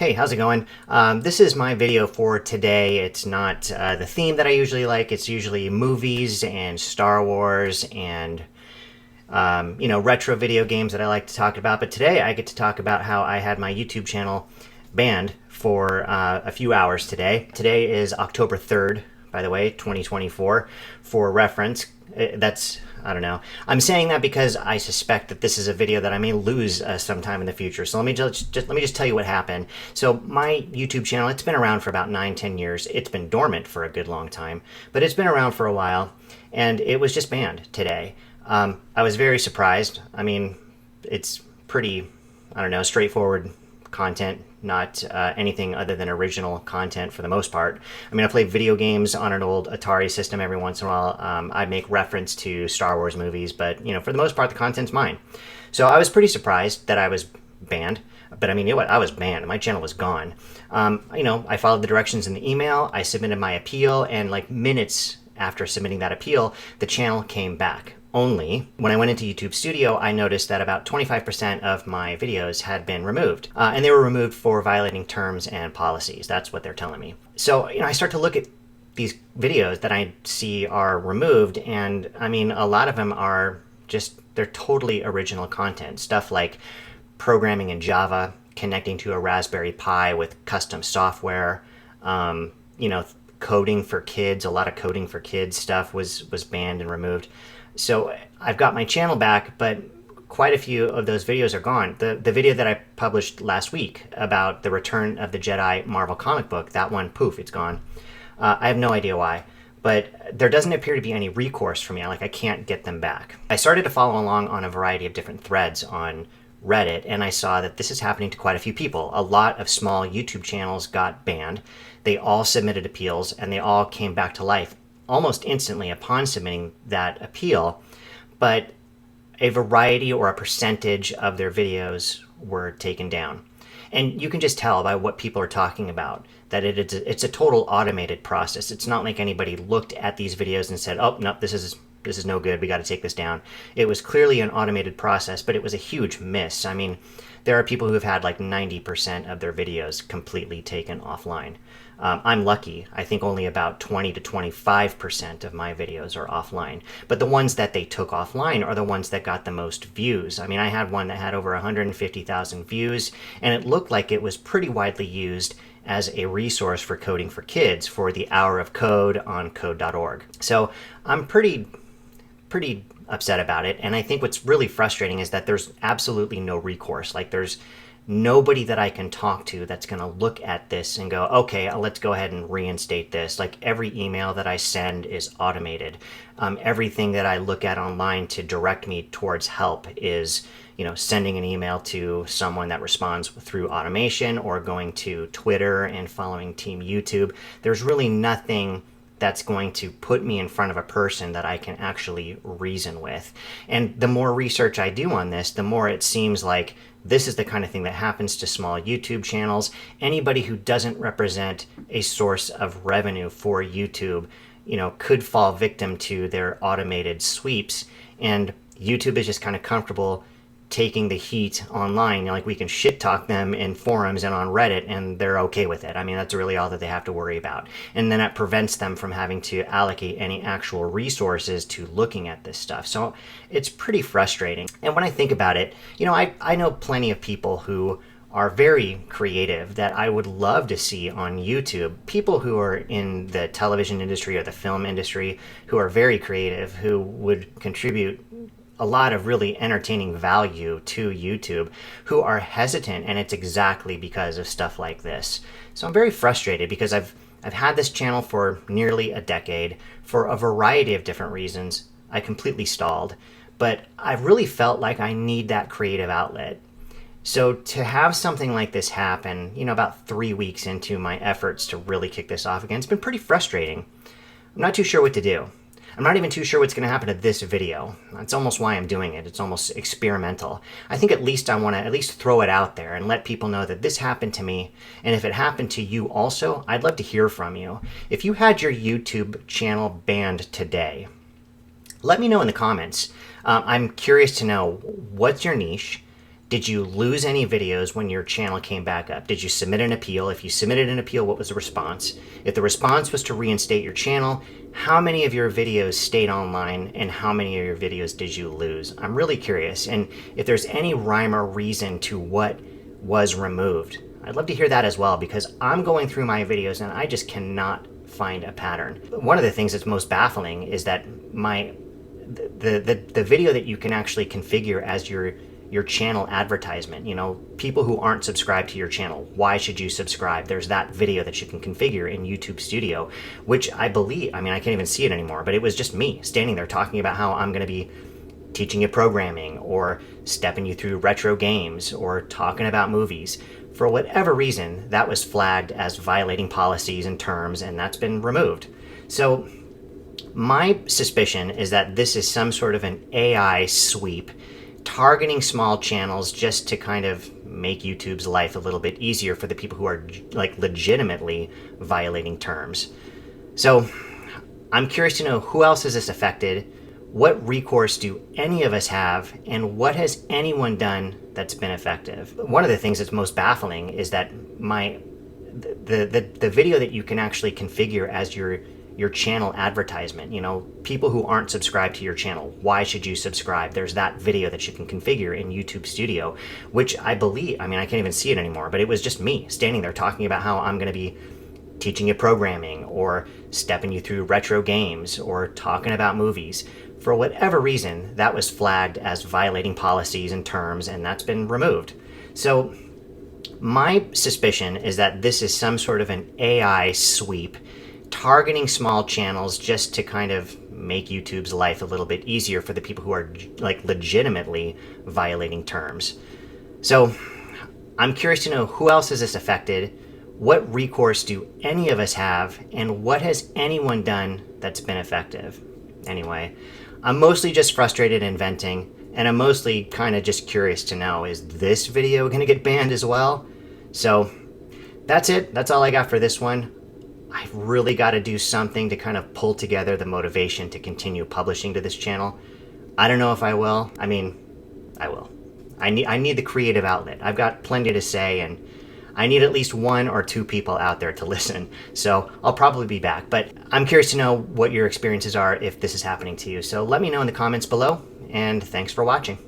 Hey, how's it going? This is my video for today. It's not the theme that I usually like. It's usually movies and Star Wars and retro video games that I like to talk about. But today I get to talk about how I had my YouTube channel banned for a few hours today. Today is October 3rd, by the way, 2024. For reference, I don't know. I'm saying that because I suspect that this is a video that I may lose sometime in the future. So let me just tell you what happened. So my YouTube channel, it's been around for about 9-10 years. It's been dormant for a good long time, but it's been around for a while, and it was just banned today. I was very surprised. I mean, it's pretty, I don't know, straightforward content, not anything other than original content for the most part. I mean, I play video games on an old Atari system every once in a while. I make reference to Star Wars movies, but for the most part, the content's mine. So I was pretty surprised that I was banned. But I mean, you know what? I was banned. My channel was gone. I followed the directions in the email. I submitted my appeal, and like minutes after submitting that appeal, the channel came back. Only when I went into YouTube Studio, I noticed that about 25% of my videos had been removed, and they were removed for violating terms and policies. That's what they're telling me. So I start to look at these videos that I see are removed, and I mean, a lot of them are they're totally original content. Stuff like programming in Java, connecting to a Raspberry Pi with custom software, coding for kids. A lot of coding for kids stuff was banned and removed. So I've got my channel back, but quite a few of those videos are gone. The video that I published last week about the Return of the Jedi Marvel comic book, that one, poof, it's gone. I have no idea why, but there doesn't appear to be any recourse for me. I can't get them back. I started to follow along on a variety of different threads on Reddit, and I saw that this is happening to quite a few people. A lot of small YouTube channels got banned. They all submitted appeals, and they all came back to life almost instantly upon submitting that appeal, but a variety or a percentage of their videos were taken down. And you can just tell by what people are talking about that it's a total automated process. It's not like anybody looked at these videos and said, oh, no, this is no good, we got to take this down. It was clearly an automated process, but it was a huge miss. I mean, there are people who have had like 90% of their videos completely taken offline. I'm lucky. I think only about 20 to 25% of my videos are offline. But the ones that they took offline are the ones that got the most views. I mean, I had one that had over 150,000 views, and it looked like it was pretty widely used as a resource for coding for kids for the Hour of Code on code.org. So I'm pretty upset about it, and I think what's really frustrating is that there's absolutely no recourse. Like, there's nobody that I can talk to that's going to look at this and go, okay, let's go ahead and reinstate this. Like, every email that I send is automated. Everything that I look at online to direct me towards help is sending an email to someone that responds through automation, or going to Twitter and following Team YouTube. There's really nothing that's going to put me in front of a person that I can actually reason with. And the more research I do on this, the more it seems like this is the kind of thing that happens to small YouTube channels. Anybody who doesn't represent a source of revenue for YouTube, could fall victim to their automated sweeps. And YouTube is just kind of comfortable taking the heat online. Like, we can shit talk them in forums and on Reddit, and they're okay with it. I mean, that's really all that they have to worry about. And then it prevents them from having to allocate any actual resources to looking at this stuff. So it's pretty frustrating. And when I think about it, I know plenty of people who are very creative that I would love to see on YouTube. People who are in the television industry or the film industry who are very creative, who would contribute a lot of really entertaining value to YouTube, who are hesitant, and it's exactly because of stuff like this. So I'm very frustrated because I've had this channel for nearly a decade. For a variety of different reasons, I completely stalled, but I've really felt like I need that creative outlet. So to have something like this happen, about 3 weeks into my efforts to really kick this off again, it's been pretty frustrating. I'm not too sure what to do. I'm not even too sure what's going to happen to this video. That's almost why I'm doing it. It's almost experimental. I think at least I want to throw it out there and let people know that this happened to me. And if it happened to you also, I'd love to hear from you. If you had your YouTube channel banned today, let me know in the comments. I'm curious to know, what's your niche? Did you lose any videos when your channel came back up? Did you submit an appeal? If you submitted an appeal, what was the response? If the response was to reinstate your channel, how many of your videos stayed online and how many of your videos did you lose? I'm really curious. And if there's any rhyme or reason to what was removed, I'd love to hear that as well, because I'm going through my videos and I just cannot find a pattern. One of the things that's most baffling is that the video that you can actually configure as your channel advertisement, people who aren't subscribed to your channel, why should you subscribe? There's that video that you can configure in YouTube Studio, which I believe, I can't even see it anymore, but it was just me standing there talking about how I'm going to be teaching you programming or stepping you through retro games or talking about movies. For whatever reason, that was flagged as violating policies and terms, and that's been removed. So my suspicion is that this is some sort of an AI sweep targeting small channels just to kind of make YouTube's life a little bit easier for the people who are legitimately violating terms. So I'm curious to know, who else has this affected? What recourse do any of us have, and what has anyone done that's been effective? One of the things that's most baffling is that the video that you can actually configure as your channel advertisement, people who aren't subscribed to your channel, why should you subscribe? There's that video that you can configure in YouTube Studio, which I believe, I can't even see it anymore, but it was just me standing there talking about how I'm going to be teaching you programming or stepping you through retro games or talking about movies. For whatever reason, that was flagged as violating policies and terms, and that's been removed. So my suspicion is that this is some sort of an AI sweep targeting small channels just to kind of make YouTube's life a little bit easier for the people who are legitimately violating terms. So I'm curious to know, who else has this affected? What recourse do any of us have, and what has anyone done that's been effective? Anyway, I'm mostly just frustrated and venting, and I'm mostly kind of just curious to know, is this video going to get banned as well? So that's it. That's all I got for this one. I've really got to do something to kind of pull together the motivation to continue publishing to this channel. I don't know if I will. I will. I need the creative outlet. I've got plenty to say, and I need at least one or two people out there to listen. So I'll probably be back, but I'm curious to know what your experiences are if this is happening to you. So let me know in the comments below, and thanks for watching.